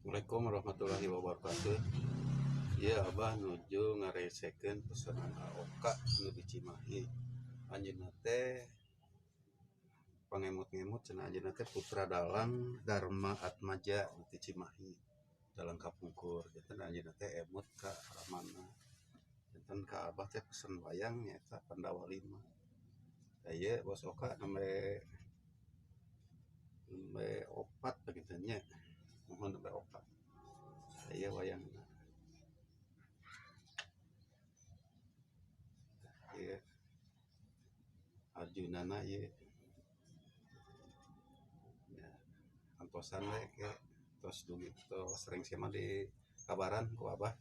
Assalamualaikum warahmatullahi wabarakatuh. Iya abah nuju ngaresekeun pesanan Aoka nu di Cimahi. Anjeunna teh pangemut-ngemut cenah anjeunna teh Putra Dalang Dharma Atmaja di Cimahi. Dalang kapungkur. Janten anjeunna teh emut ka Ramana. Janten ka abah teh pesen wayang nyaeta Pandawa 5. Ieu bos Oka nembe opat begitu nya. Mohon nembe opat. Ieu wayangna. Ieu Arjunana ieu ya, antosan we ke tos dugi tos sering sama di kabaran ku abah